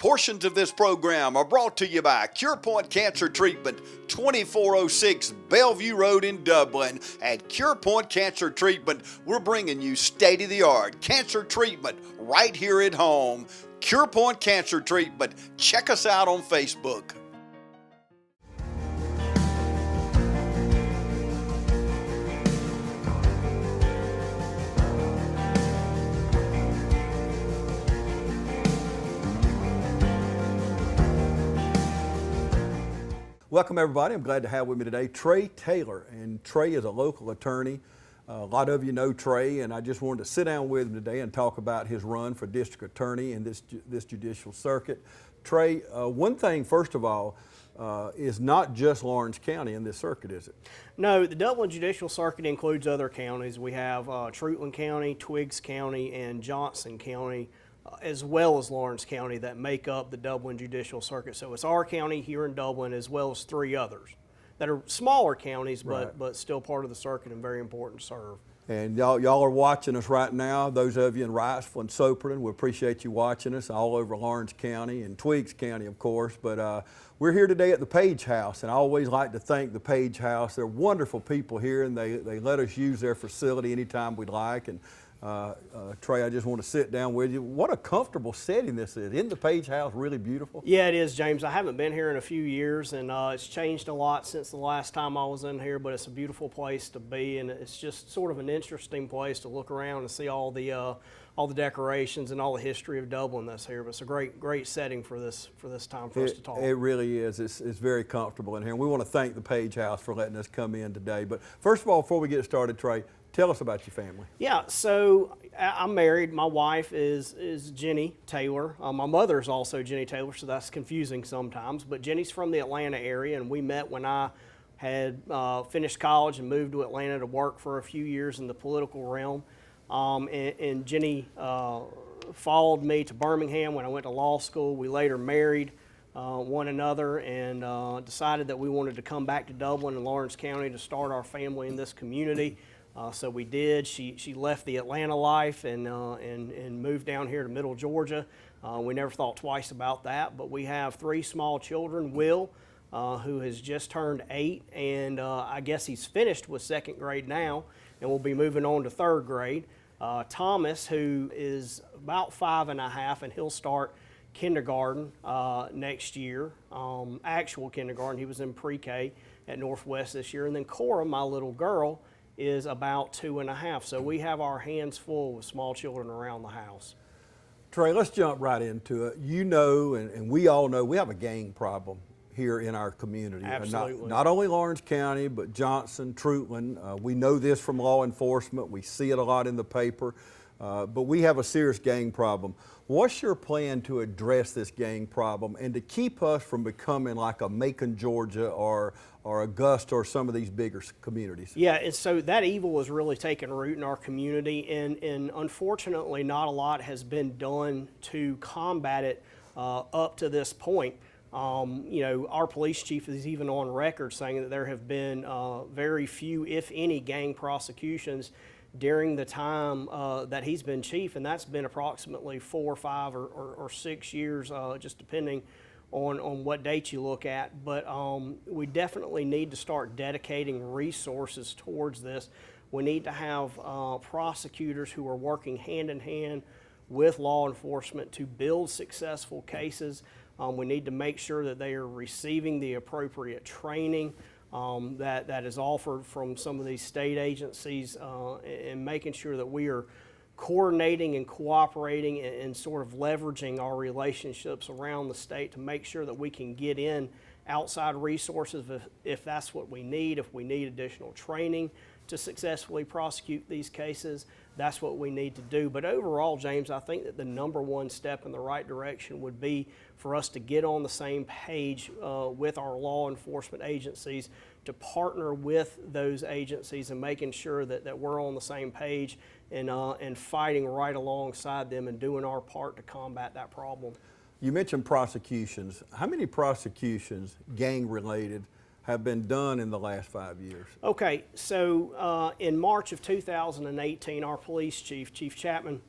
Portions of this program are brought to you by Cure Point Cancer Treatment, 2406 Bellevue Road in Dublin. At Cure Point Cancer Treatment, we're bringing you state-of-the-art cancer treatment right here at home. Cure Point Cancer Treatment. Check us out on Facebook. Welcome everybody. I'm glad to have with me today Trey Taylor, and Trey is a local attorney. A lot of you know Trey, and I just wanted to sit down with him today and talk about his run for district attorney in this judicial circuit. Trey, one thing first of all is not just Lawrence County in this circuit, is it? No, the Dublin Judicial Circuit includes other counties. We have Trutland County, Twiggs County, and Johnson County, as well as Lawrence County, that make up the Dublin Judicial Circuit. So it's our county here in Dublin, as well as 3 others that are smaller counties, but still part of the circuit and very important to serve. And y'all are watching us right now. Those of you in Wrightsville and Soperton, we appreciate you watching us all over Lawrence County and Twiggs County, of course. But we're here today at the Page House, and I always like to thank the Page House. They're wonderful people here, and they let us use their facility anytime we'd like. And Trey, I just want to sit down with you. What a comfortable setting this is. Isn't the Page House really beautiful? Yeah, it is, James. I haven't been here in a few years, and it's changed a lot since the last time I was in here, but it's a beautiful place to be, and it's just sort of an interesting place to look around and see all the decorations and all the history of Dublin that's here. But it's a great setting for this time for us to talk. It really is. It's very comfortable in here, and we want to thank the Page House for letting us come in today. But first of all, before we get started, Trey, tell us about your family. Yeah, so I'm married. My wife is Jenny Taylor. My mother is also Jenny Taylor, so that's confusing sometimes. But Jenny's from the Atlanta area, and we met when I had finished college and moved to Atlanta to work for a few years in the political realm. And Jenny followed me to Birmingham when I went to law school. We later married one another and decided that we wanted to come back to Dublin and Lawrence County to start our family in this community. So we did. She left the Atlanta life and moved down here to Middle Georgia. We never thought twice about that, but we have 3 small children. Will, who has just turned 8, and I guess he's finished with 2nd grade now and will be moving on to 3rd grade. Thomas, who is about 5 and a half, and he'll start kindergarten next year, actual kindergarten. He was in pre-K at Northwest this year. And then Cora, my little girl, is about 2 and a half. So we have our hands full with small children around the house. Trey, let's jump right into it. You know, and we all know, we have a gang problem here in our community. Absolutely. Not only Lawrence County, but Johnson, Trutland. We know this from law enforcement. We see it a lot in the paper. But we have a serious gang problem. What's your plan to address this gang problem and to keep us from becoming like a Macon, Georgia, or Augusta, or some of these bigger communities? Yeah, and so that evil has really taken root in our community, and unfortunately not a lot has been done to combat it up to this point. You know, our police chief is even on record saying that there have been very few, if any, gang prosecutions during the time that he's been chief, and that's been approximately 4, 5, or 6 years, just depending on what date you look at. But we definitely need to start dedicating resources towards this. We need to have prosecutors who are working hand in hand with law enforcement to build successful cases. We need to make sure that they are receiving the appropriate training that is offered from some of these state agencies, and making sure that we are coordinating and cooperating and sort of leveraging our relationships around the state to make sure that we can get in outside resources if that's what we need. If we need additional training to successfully prosecute these cases, that's what we need to do. But overall, James, I think that the #1 step in the right direction would be for us to get on the same page with our law enforcement agencies, to partner with those agencies and making sure that we're on the same page and fighting right alongside them and doing our part to combat that problem. You mentioned prosecutions. How many prosecutions, gang-related, have been done in the last 5 years? Okay, so in March of 2018, our police chief, Chief Chapman,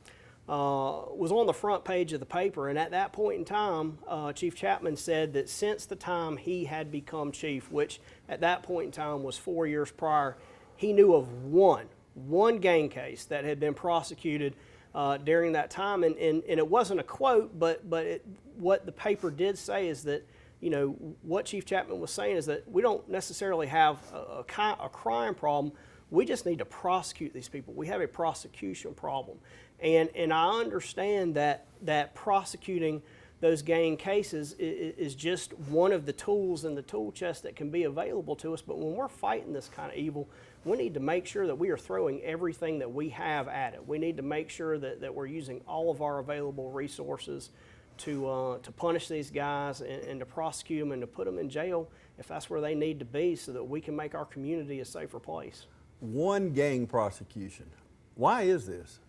was on the front page of the paper, and at that point in time, Chief Chapman said that since the time he had become chief, which at that point in time was 4 years prior, he knew of one gang case that had been prosecuted during that time, and it wasn't a quote, but what the paper did say is that, you know, what Chief Chapman was saying is that we don't necessarily have a crime problem. We just need to prosecute these people. We have a prosecution problem. And I understand that prosecuting those gang cases is just one of the tools in the tool chest that can be available to us. But when we're fighting this kind of evil, we need to make sure that we are throwing everything that we have at it. We need to make sure that we're using all of our available resources to punish these guys and to prosecute them and to put them in jail if that's where they need to be, so that we can make our community a safer place. One gang prosecution. Why is this?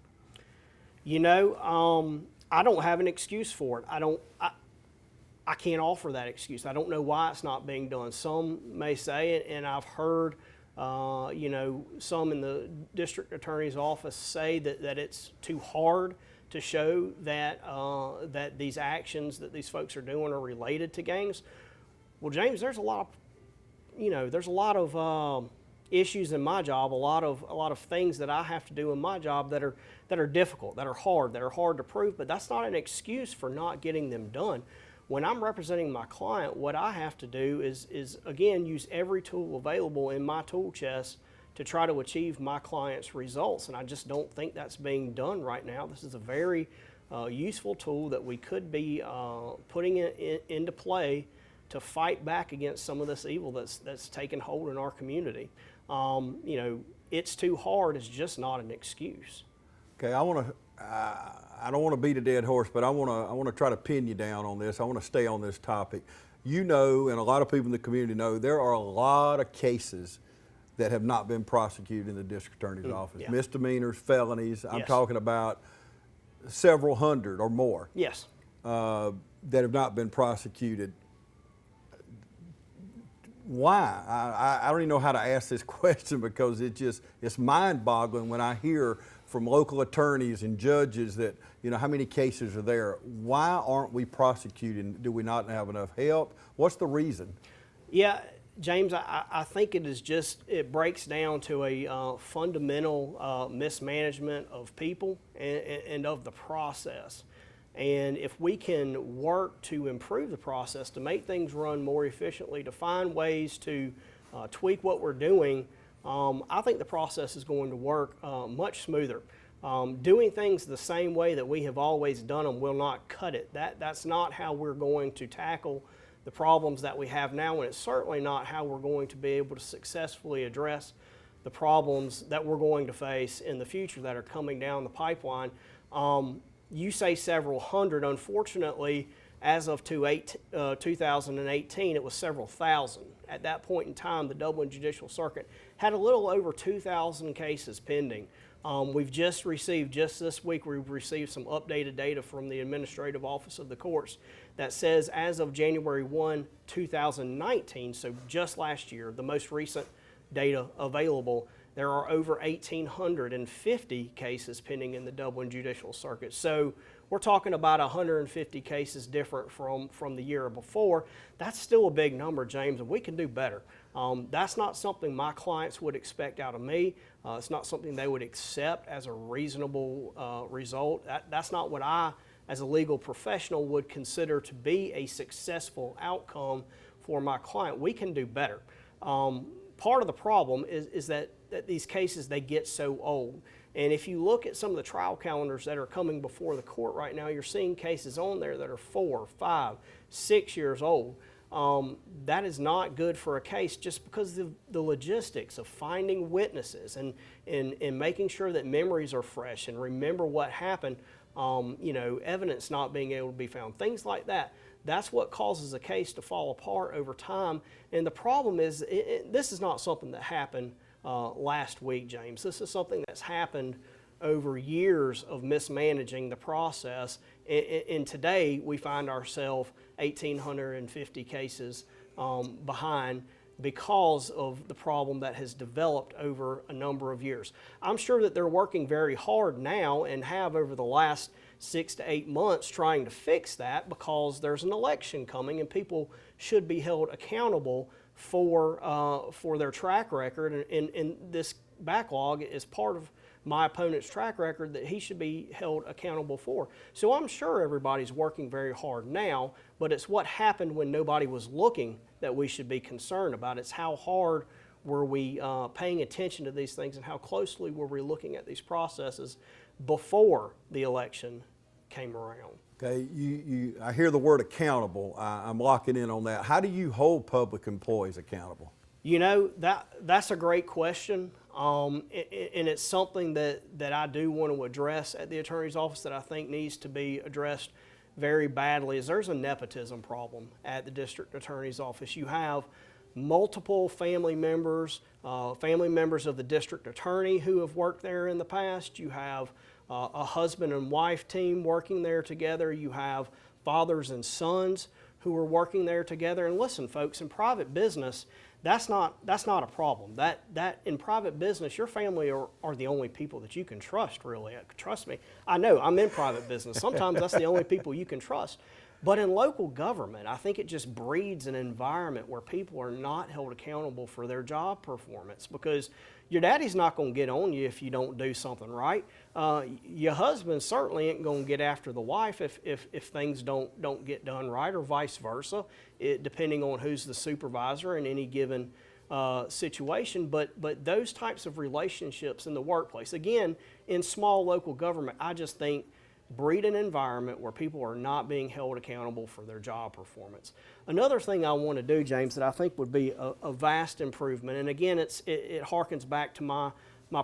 You know, I don't have an excuse for it. I can't offer that excuse. I don't know why it's not being done. Some may say it, and I've heard, you know, some in the district attorney's office say that it's too hard to show that that these actions that these folks are doing are related to gangs. Well, James, there's a lot of, you know, there's a lot of issues in my job, a lot of things that I have to do in my job that are difficult, that are hard to prove, but that's not an excuse for not getting them done. When I'm representing my client, what I have to do is again, use every tool available in my tool chest to try to achieve my client's results, and I just don't think that's being done right now. This is a very useful tool that we could be putting into play to fight back against some of this evil that's taken hold in our community. You know, it's too hard is just not an excuse. Okay, I don't want to beat a dead horse, but I want to try to pin you down on this. I want to stay on this topic. You know, and a lot of people in the community know, there are a lot of cases that have not been prosecuted in the district attorney's office. Yeah. Misdemeanors, felonies. I'm Yes. talking about several hundred or more. Yes. That have not been prosecuted. Why? I don't even know how to ask this question, because it's mind-boggling when I hear from local attorneys and judges that, you know, how many cases are there? Why aren't we prosecuting? Do we not have enough help? What's the reason? Yeah, James, I think it breaks down to a fundamental mismanagement of people and of the process. And if we can work to improve the process, to make things run more efficiently, to find ways to tweak what we're doing, I think the process is going to work much smoother. Doing things the same way that we have always done them will not cut it. That's not how we're going to tackle the problems that we have now, and it's certainly not how we're going to be able to successfully address the problems that we're going to face in the future that are coming down the pipeline. You say several hundred. Unfortunately, as of 2018, it was several thousand. At that point in time, the Dublin Judicial Circuit had a little over 2,000 cases pending. We've just this week, we've received some updated data from the Administrative Office of the Courts that says as of January 1, 2019, so just last year, the most recent data available, there are over 1,850 cases pending in the Dublin Judicial Circuit. So we're talking about 150 cases different from the year before. That's still a big number, James, and we can do better. That's not something my clients would expect out of me. It's not something they would accept as a reasonable result. That's not what I, as a legal professional, would consider to be a successful outcome for my client. We can do better. Part of the problem is that these cases, they get so old. And if you look at some of the trial calendars that are coming before the court right now, you're seeing cases on there that are 4, 5, 6 years old. That is not good for a case, just because of the logistics of finding witnesses and making sure that memories are fresh and remember what happened, you know, evidence not being able to be found, things like that. That's what causes a case to fall apart over time. And the problem is, this is not something that happened last week, James. This is something that's happened over years of mismanaging the process. And today we find ourselves 1,850 cases behind. because of the problem that has developed over a number of years. I'm sure that they're working very hard now and have over the last 6 to 8 months trying to fix that, because there's an election coming and people should be held accountable for their track record, and this backlog is part of my opponent's track record that he should be held accountable for. So I'm sure everybody's working very hard now, but it's what happened when nobody was looking that we should be concerned about. It's how hard were we paying attention to these things, and how closely were we looking at these processes before the election came around. Okay, I hear the word accountable. I'm locking in on that. How do you hold public employees accountable? You know, that's a great question, and it's something that I do want to address at the Attorney's Office that I think needs to be addressed very badly. Is there's a nepotism problem at the District Attorney's Office. You have multiple family members of the District Attorney who have worked there in the past. You have a husband and wife team working there together. You have fathers and sons who are working there together. And listen, folks, in private business, that's not a problem. That in private business, your family are the only people that you can trust, really. Trust me. I know, I'm in private business. Sometimes that's the only people you can trust. But in local government, I think it just breeds an environment where people are not held accountable for their job performance, because your daddy's not going to get on you if you don't do something right. Your husband certainly ain't going to get after the wife if things don't get done right, or vice versa, depending on who's the supervisor in any given situation. But those types of relationships in the workplace, again, in small local government, I just think breed an environment where people are not being held accountable for their job performance. Another thing I want to do, James, that I think would be a vast improvement, and again, it harkens back to my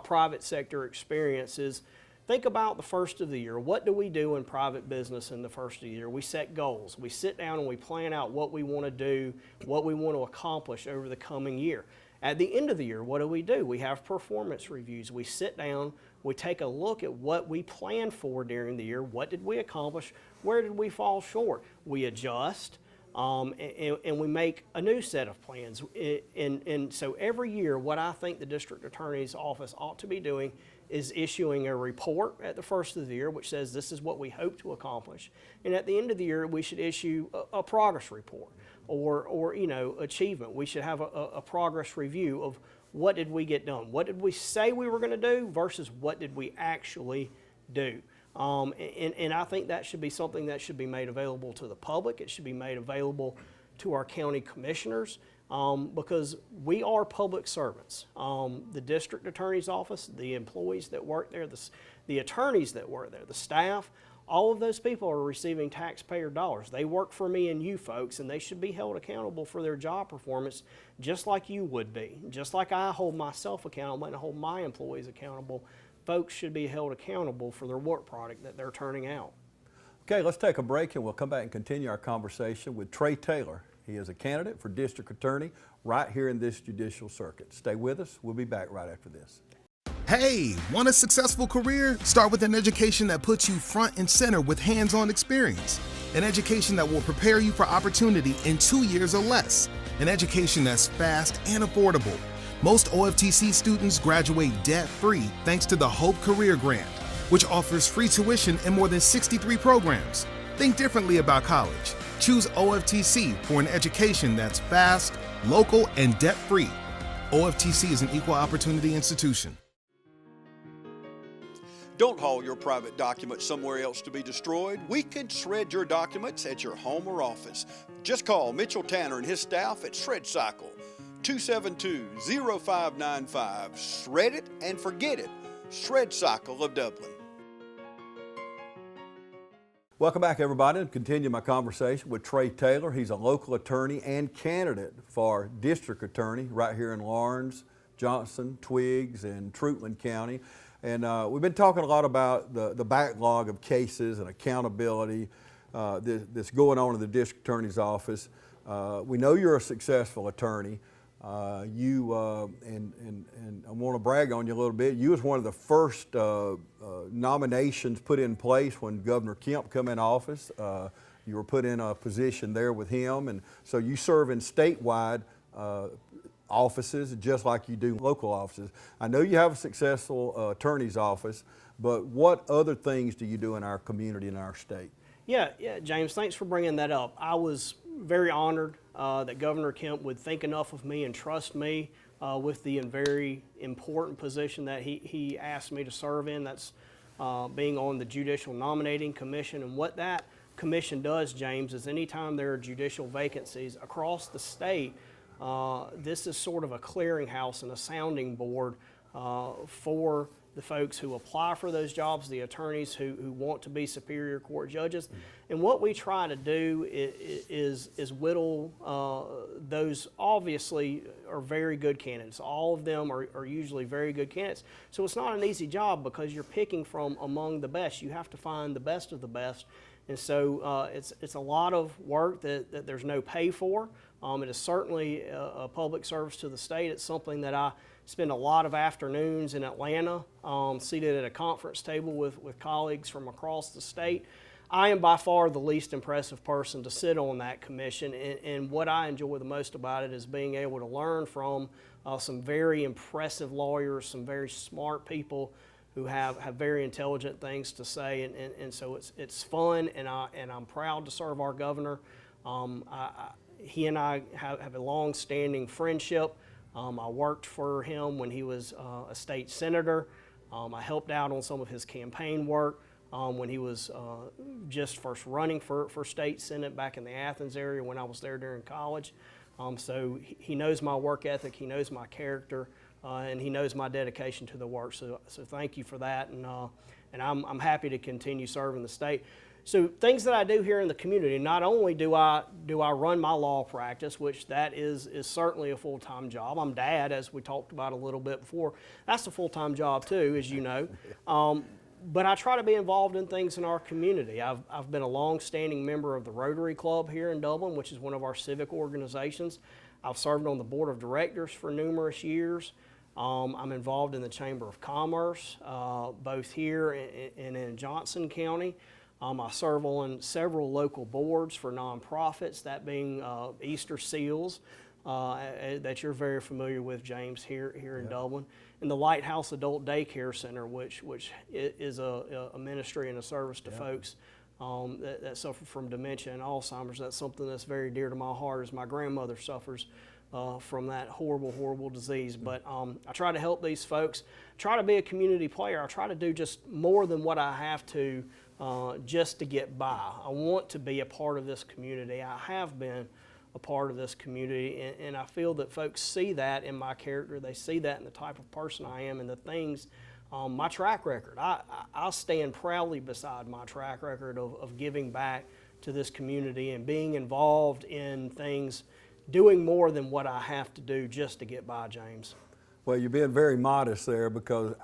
private sector experience, is think about the first of the year. What do we do in private business in the first of the year? We set goals. We sit down and we plan out what we want to do, what we want to accomplish over the coming year. At the end of the year, what do? We have performance reviews. We sit down, we take a look at what we planned for during the year. What did we accomplish? Where did we fall short? We adjust, and we make a new set of plans. And so every year, what I think the District Attorney's Office ought to be doing is issuing a report at the first of the year which says this is what we hope to accomplish. And at the end of the year, we should issue a progress report or achievement. We should have a progress review of what did we get done? What did we say we were going to do versus what did we actually do? And I think that should be something that should be made available to the public. It should be made available to our county commissioners, because we are public servants. The District Attorney's Office, the employees that work there, the attorneys that work there, the staff, all of those people are receiving taxpayer dollars. They work for me and you folks, and they should be held accountable for their job performance just like you would be. Just like I hold myself accountable and hold my employees accountable, folks should be held accountable for their work product that they're turning out. Okay, let's take a break and we'll come back and continue our conversation with Trey Taylor. He is a candidate for District Attorney right here in this judicial circuit. Stay with us. We'll be back right after this. Hey, want a successful career? Start with an education that puts you front and center with hands-on experience. An education that will prepare you for opportunity in 2 years or less. An education that's fast and affordable. Most OFTC students graduate debt-free thanks to the Hope Career Grant, which offers free tuition in more than 63 programs. Think differently about college. Choose OFTC for an education that's fast, local, and debt-free. OFTC is an equal opportunity institution. Don't haul your private documents somewhere else to be destroyed. We can shred your documents at your home or office. Just call Mitchell Tanner and his staff at Shred Cycle, 272-0595. Shred it and forget it. Shred Cycle of Dublin. Welcome back, everybody, and continue my conversation with Trey Taylor. He's a local attorney and candidate for District Attorney right here in Lawrence, Johnson, Twiggs, and Trutland County. And we've been talking a lot about the backlog of cases and accountability that's going on in the District Attorney's Office. We know you're a successful attorney. And I want to brag on you a little bit. You was one of the first nominations put in place when Governor Kemp come in office. You were put in a position there with him, and so you serve in statewide offices just like you do local offices. I know you have a successful attorney's office, but what other things do you do in our community, in our state? Yeah, James, thanks for bringing that up. I was very honored that Governor Kemp would think enough of me and trust me with the very important position that he asked me to serve in. That's being on the Judicial Nominating Commission. And what that commission does, James, is anytime there are judicial vacancies across the state, this is sort of a clearinghouse and a sounding board for the folks who apply for those jobs, the attorneys who want to be Superior Court judges. And what we try to do is whittle those obviously are very good candidates. All of them are usually very good candidates. So it's not an easy job because you're picking from among the best. You have to find the best of the best. And so it's a lot of work that there's no pay for. It is certainly a public service to the state. It's something that I spend a lot of afternoons in Atlanta, seated at a conference table with colleagues from across the state. I am by far the least impressive person to sit on that commission, and what I enjoy the most about it is being able to learn from some very impressive lawyers, some very smart people who have very intelligent things to say, and so it's fun, and I'm proud to serve our governor. He and I have a long-standing friendship. I worked for him when he was a state senator. I helped out on some of his campaign work when he was just first running for state senate back in the Athens area when I was there during college. So he knows my work ethic, he knows my character, and he knows my dedication to the work. So thank you for that, and I'm happy to continue serving the state. So things that I do here in the community, not only do I run my law practice, which that is certainly a full-time job. I'm dad, as we talked about a little bit before. That's a full-time job too, as you know. But I try to be involved in things in our community. I've been a long-standing member of the Rotary Club here in Dublin, which is one of our civic organizations. I've served on the board of directors for numerous years. I'm involved in the Chamber of Commerce, both here and in Johnson County. I serve on several local boards for nonprofits, that being Easter Seals, that you're very familiar with, James, here in Dublin, and the Lighthouse Adult Daycare Center, which is a ministry and a service to folks that suffer from dementia and Alzheimer's. That's something that's very dear to my heart, as my grandmother suffers from that horrible, horrible disease. But I try to help these folks, try to be a community player. I try to do just more than what I have to just to get by. I want to be a part of this community. I have been a part of this community, and I feel that folks see that in my character. They see that in the type of person I am and the things, my track record. I stand proudly beside my track record of giving back to this community and being involved in things, doing more than what I have to do just to get by, James. Well, you're being very modest there, because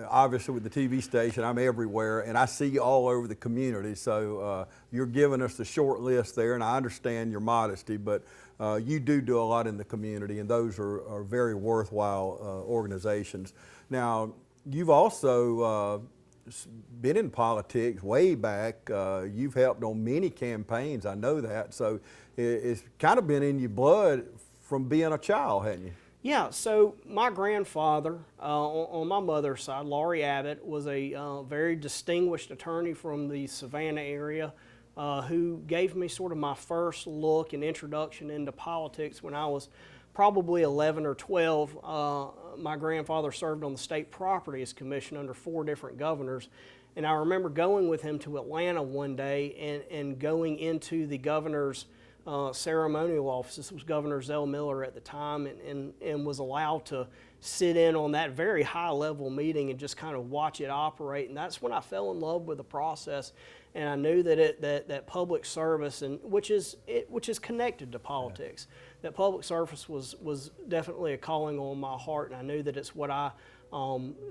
obviously with the TV station, I'm everywhere, and I see you all over the community. So you're giving us the short list there, and I understand your modesty, but you do a lot in the community, and those are very worthwhile organizations. Now, you've also been in politics way back. You've helped on many campaigns, I know that. So it's kind of been in your blood from being a child, hasn't you? Yeah, so my grandfather on my mother's side, Laurie Abbott, was a very distinguished attorney from the Savannah area who gave me sort of my first look and introduction into politics when I was probably 11 or 12. My grandfather served on the State Properties Commission under 4 different governors, and I remember going with him to Atlanta one day and going into the governor's ceremonial office. This was Governor Zell Miller at the time, and was allowed to sit in on that very high level meeting and just kind of watch it operate. And that's when I fell in love with the process, and I knew that that public service, and which is connected to politics, that public service was definitely a calling on my heart, and I knew that it's what I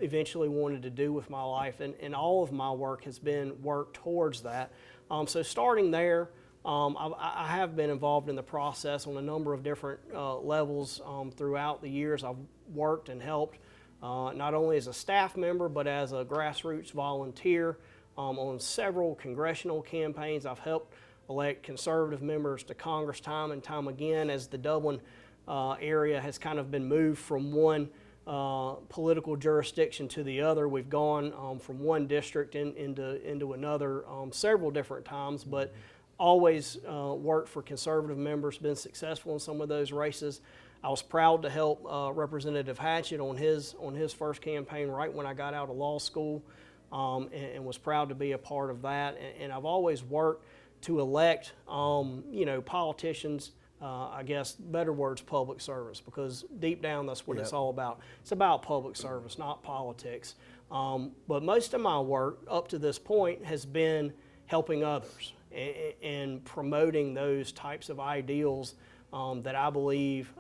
eventually wanted to do with my life, and all of my work has been work towards that. So starting there, I have been involved in the process on a number of different levels throughout the years. I've worked and helped not only as a staff member, but as a grassroots volunteer on several congressional campaigns. I've helped elect conservative members to Congress time and time again as the Dublin area has kind of been moved from one political jurisdiction to the other. We've gone from one district into another several different times, but always worked for conservative members, been successful in some of those races. I was proud to help Representative Hatchett on his first campaign right when I got out of law school, and was proud to be a part of that. And I've always worked to elect, politicians. I guess better words, public service, because deep down that's what it's all about. It's about public service, not politics. But most of my work up to this point has been helping others and promoting those types of ideals that I believe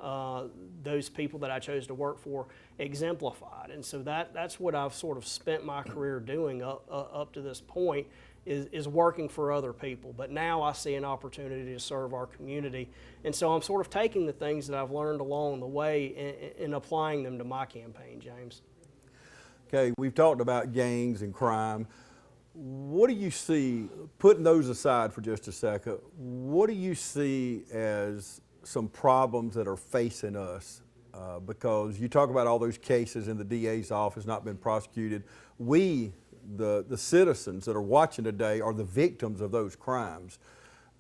those people that I chose to work for exemplified. And so that's what I've sort of spent my career doing up to this point, is working for other people. But now I see an opportunity to serve our community. And so I'm sort of taking the things that I've learned along the way and applying them to my campaign, James. Okay, we've talked about gangs and crime. What do you see, putting those aside for just a second, what do you see as some problems that are facing us? Because you talk about all those cases in the DA's office not been prosecuted. We, the citizens that are watching today, are the victims of those crimes.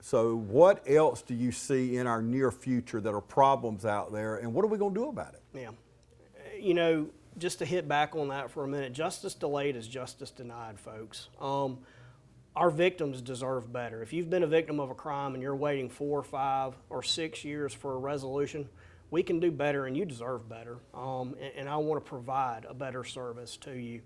So what else do you see in our near future that are problems out there, and what are we going to do about it? Yeah. Just to hit back on that for a minute, justice delayed is justice denied, folks. Our victims deserve better. If you've been a victim of a crime and you're waiting 4, 5, or 6 years for a resolution, we can do better, and you deserve better. And I want to provide a better service to you.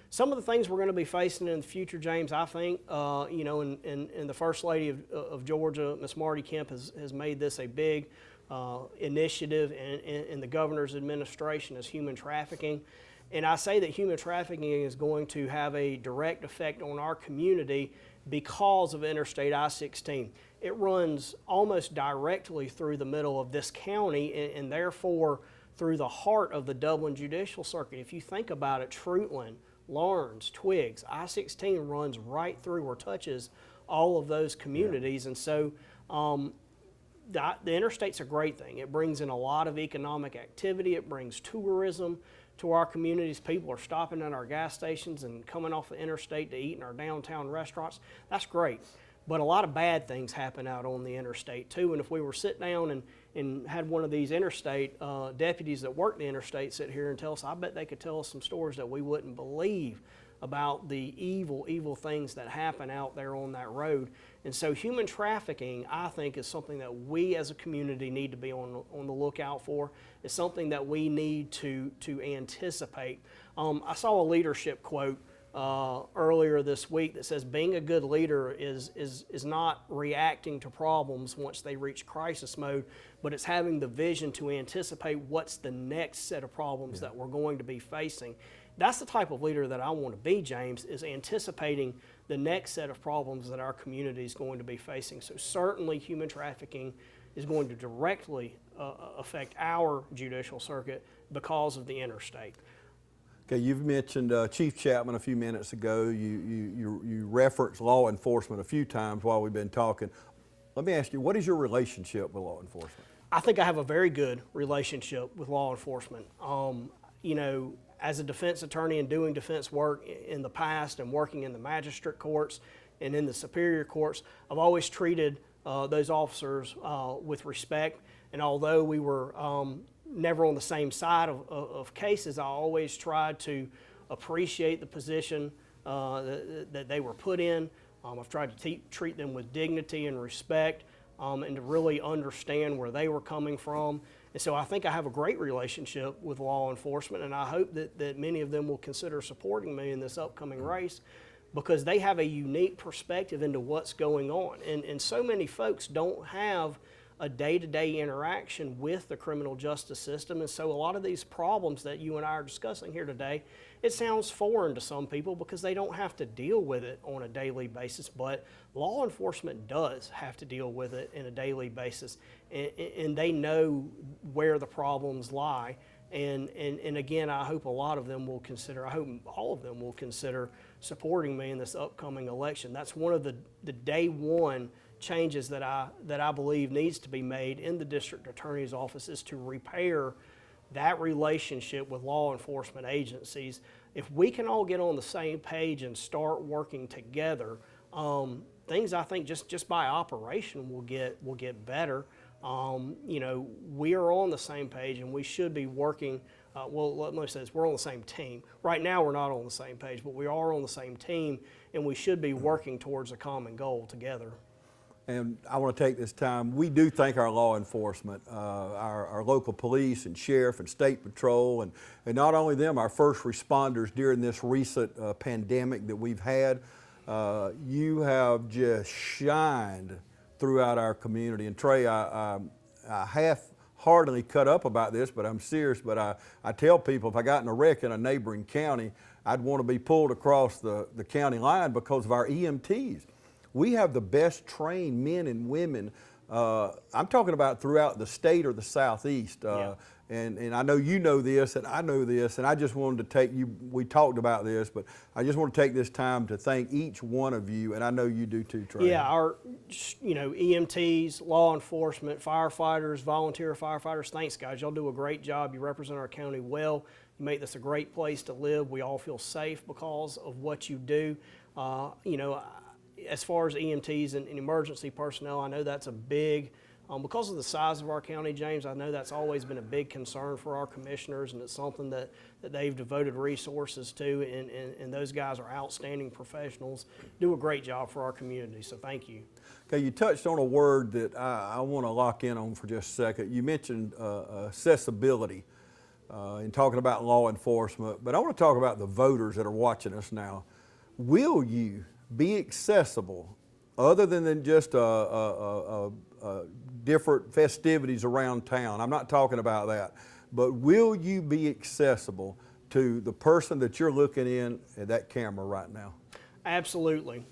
Some of the things we're going to be facing in the future, James, I think, and the First Lady of Georgia, Ms. Marty Kemp, has made this a big initiative in the governor's administration, is human trafficking. And I say that human trafficking is going to have a direct effect on our community because of Interstate I-16. It runs almost directly through the middle of this county and therefore through the heart of the Dublin Judicial Circuit. If you think about it, Trutland, Lawrence, Twiggs, I-16 runs right through or touches all of those communities. And so the interstate's a great thing. It brings in a lot of economic activity. It brings tourism to our communities. People are stopping at our gas stations and coming off the interstate to eat in our downtown restaurants. That's great. But a lot of bad things happen out on the interstate too. And if we were sit down and had one of these interstate deputies that work the interstate sit here and tell us, I bet they could tell us some stories that we wouldn't believe about the evil things that happen out there on that road. And so human trafficking, I think, is something that we as a community need to be on the lookout for. It's something that we need to anticipate. I saw a leadership quote earlier this week that says being a good leader is not reacting to problems once they reach crisis mode, but it's having the vision to anticipate what's the next set of problems that we're going to be facing. That's the type of leader that I want to be, James, is anticipating the next set of problems that our community is going to be facing. So certainly human trafficking is going to directly affect our judicial circuit because of the interstate. Okay, you've mentioned Chief Chapman a few minutes ago. You referenced law enforcement a few times while we've been talking. Let me ask you, what is your relationship with law enforcement? I think I have a very good relationship with law enforcement. As a defense attorney and doing defense work in the past and working in the magistrate courts and in the superior courts, I've always treated those officers with respect. And although we were never on the same side of cases, I always tried to appreciate the position that they were put in. I've tried to treat them with dignity and respect and to really understand where they were coming from. And so I think I have a great relationship with law enforcement, and I hope that many of them will consider supporting me in this upcoming race because they have a unique perspective into what's going on. And so many folks don't have a day-to-day interaction with the criminal justice system, and so a lot of these problems that you and I are discussing here today, it sounds foreign to some people because they don't have to deal with it on a daily basis, but law enforcement does have to deal with it on a daily basis, and they know where the problems lie. And again, I hope a lot of them will consider, I hope all of them will consider supporting me in this upcoming election. That's one of the day one changes that I believe needs to be made in the district attorney's office is to repair that relationship with law enforcement agencies. If we can all get on the same page and start working together, things I think just by operation will get better. You know, we are on the same page and we should be working. Well, let me say this, we're on the same team. Right now we're not on the same page, but we are on the same team and we should be working towards a common goal together. And I want to take this time, we do thank our law enforcement, our local police and sheriff and state patrol, and not only them, our first responders during this recent pandemic that we've had. You have just shined throughout our community. And Trey, I half-heartedly cut up about this, but I'm serious. But I tell people if I got in a wreck in a neighboring county, I'd want to be pulled across the county line because of our EMTs. We have the best trained men and women, I'm talking about throughout the state or the Southeast. Yeah. And I know you know this, and I know this, and I just wanted to take you, we talked about this, but I just want to take this time to thank each one of you, and I know you do too, Trey. Yeah, our, you know, EMTs, law enforcement, firefighters, volunteer firefighters, thanks guys, y'all do a great job. You represent our county well. You make this a great place to live. We all feel safe because of what you do. You know, as far as EMTs and emergency personnel, I know that's a big, because of the size of our county, James, I know that's always been a big concern for our commissioners, and it's something that they've devoted resources to, and those guys are outstanding professionals, do a great job for our community, so thank you. Okay, you touched on a word that I want to lock in on for just a second. You mentioned accessibility in talking about law enforcement, but I want to talk about the voters that are watching us now. Will you be accessible other than just different festivities around town? I'm not talking about that, but will you be accessible to the person that you're looking in at that camera right now? Absolutely.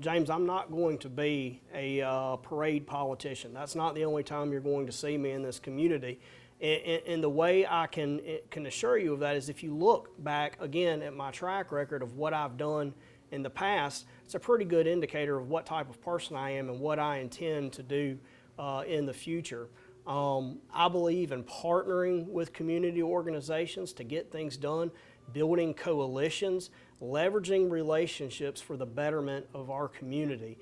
James, I'm not going to be a parade politician. That's not the only time you're going to see me in this community. And the way I can assure you of that is if you look back again at my track record of what I've done in the past, it's a pretty good indicator of what type of person I am and what I intend to do in the future. I believe in partnering with community organizations to get things done, building coalitions, leveraging relationships for the betterment of our community.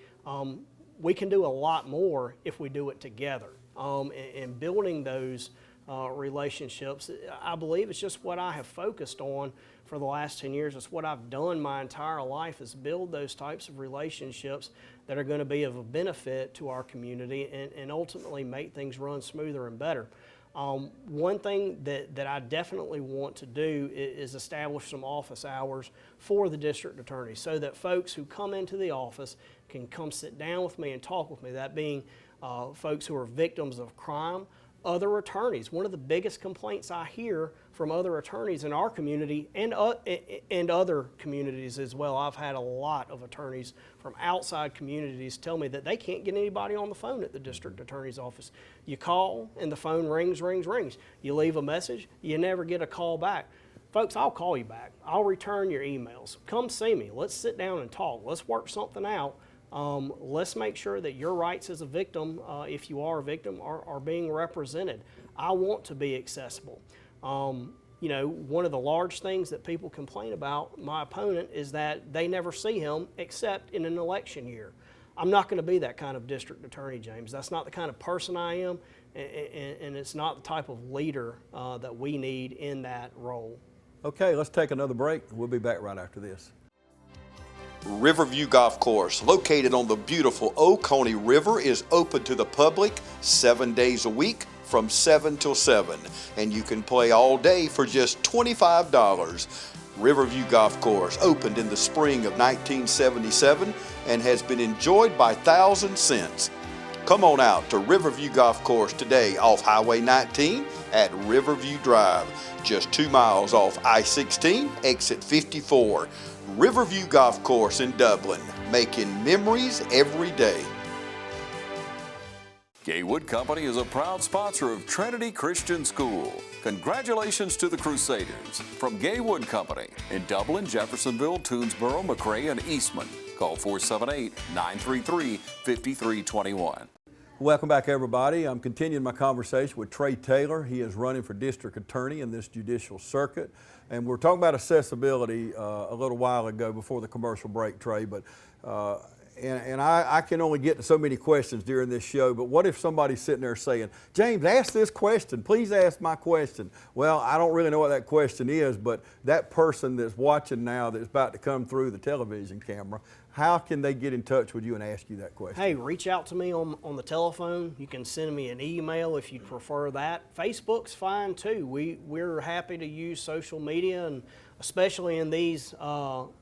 We can do a lot more if we do it together. And building those relationships, I believe it's just what I have focused on for the last 10 years. It's what I've done my entire life, is build those types of relationships that are going to be of a benefit to our community and ultimately make things run smoother and better. One thing that I definitely want to do is establish some office hours for the district attorney so that folks who come into the office can come sit down with me and talk with me, that being folks who are victims of crime, other attorneys. One of the biggest complaints I hear from other attorneys in our community and other communities as well, I've had a lot of attorneys from outside communities tell me that they can't get anybody on the phone at the district attorney's office. You call and the phone rings. You leave a message, you never get a call back. Folks, I'll call you back. I'll return your emails. Come see me. Let's sit down and talk. Let's work something out. Let's make sure that your rights as a victim, if you are a victim, are being represented. I want to be accessible. You know, one of the large things that people complain about my opponent is that they never see him except in an election year. I'm not going to be that kind of district attorney, James. That's not the kind of person I am, and it's not the type of leader that we need in that role. Okay, let's take another break. We'll be back right after this. Riverview Golf Course, located on the beautiful Oconee River, is open to the public 7 days a week from 7 till 7, and you can play all day for just $25. Riverview Golf Course opened in the spring of 1977 and has been enjoyed by thousands since. Come on out to Riverview Golf Course today off Highway 19 at Riverview Drive, just 2 miles off I-16, exit 54. Riverview Golf Course in Dublin, making memories every day. Gay Wood Company is a proud sponsor of Trinity Christian School. Congratulations to the Crusaders from Gay Wood Company in Dublin, Jeffersonville, Toonsboro, McRae, and Eastman. Call 478-933-5321. Welcome back, everybody. I'm continuing my conversation with Trey Taylor. He is running for district attorney in this judicial circuit. And we're talking about accessibility a little while ago before the commercial break, Trey. But I can only get to so many questions during this show, but what if somebody's sitting there saying, James, ask this question, please ask my question. Well, I don't really know what that question is, but that person that's watching now that's about to come through the television camera, how can they get in touch with you and ask you that question? Hey, reach out to me on the telephone. You can send me an email if you'd prefer that. Facebook's fine too. We're happy to use social media, and especially in these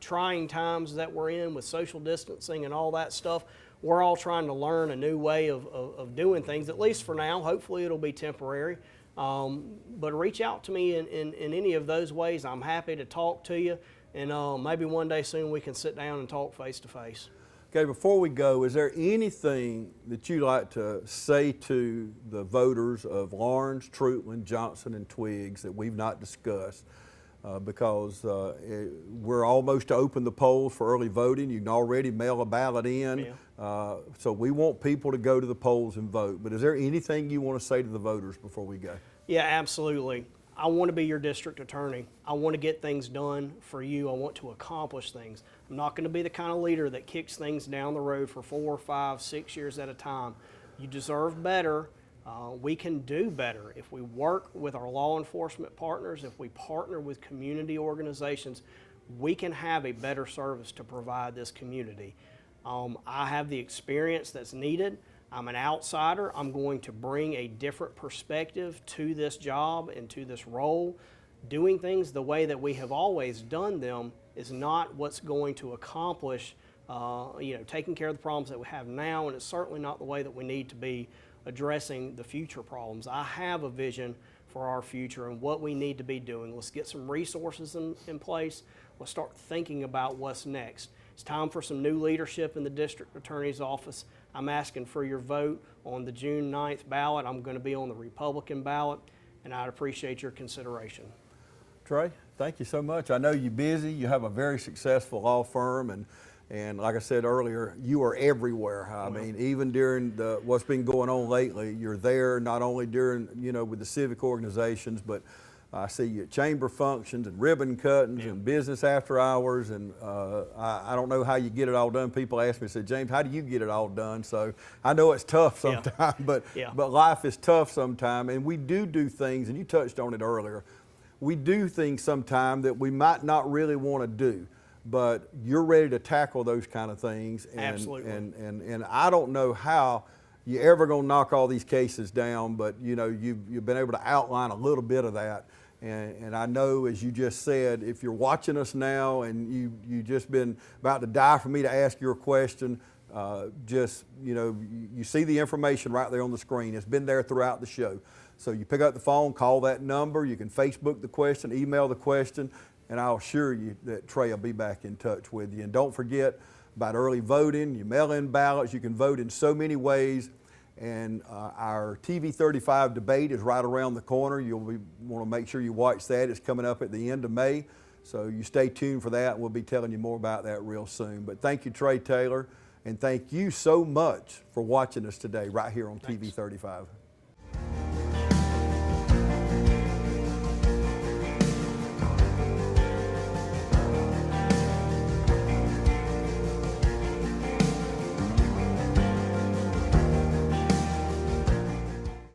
trying times that we're in with social distancing and all that stuff. We're all trying to learn a new way of doing things, at least for now. Hopefully it'll be temporary. But reach out to me in any of those ways. I'm happy to talk to you. And maybe one day soon we can sit down and talk face to face. Okay, before we go, is there anything that you'd like to say to the voters of Lawrence, Trutland, Johnson, and Twiggs that we've not discussed? Because we're almost to open the polls for early voting. You can already mail a ballot in. Yeah. So we want people to go to the polls and vote. But is there anything you want to say to the voters before we go? Yeah, absolutely. I want to be your district attorney. I want to get things done for you. I want to accomplish things. I'm not going to be the kind of leader that kicks things down the road for 4, 5, 6 years at a time. You deserve better. We can do better if we work with our law enforcement partners, if we partner with community organizations. We can have a better service to provide this community. I have the experience that's needed. I'm an outsider. I'm going to bring a different perspective to this job and to this role. Doing things the way that we have always done them is not what's going to accomplish, taking care of the problems that we have now, and it's certainly not the way that we need to be addressing the future problems. I have a vision for our future and what we need to be doing. Let's get some resources in place. Let's start thinking about what's next. It's time for some new leadership in the district attorney's office. I'm asking for your vote on the June 9th ballot. I'm going to be on the Republican ballot, and I'd appreciate your consideration. Trey, thank you so much. I know you're busy. You have a very successful law firm, and like I said earlier, you are everywhere. I mean, even during what's been going on lately, you're there not only during, with the civic organizations, but I see you at chamber functions and ribbon cuttings and business after hours, and I don't know how you get it all done. People ask me, say, James, how do you get it all done? So I know it's tough sometimes, but life is tough sometimes, and we do things, and you touched on it earlier. We do things sometimes that we might not really want to do, but you're ready to tackle those kind of things. And, Absolutely. And I don't know how you're ever going to knock all these cases down, but you've been able to outline a little bit of that. And I know, as you just said, if you're watching us now and you just been about to die for me to ask your question, you see the information right there on the screen. It's been there throughout the show. So you pick up the phone, call that number. You can Facebook the question, email the question, and I'll assure you that Trey will be back in touch with you. And don't forget about early voting. You mail in ballots. You can vote in so many ways. And our TV 35 debate is right around the corner. You'll want to make sure you watch that. It's coming up at the end of May. So you stay tuned for that. We'll be telling you more about that real soon. But thank you, Trey Taylor. And thank you so much for watching us today right here on TV 35.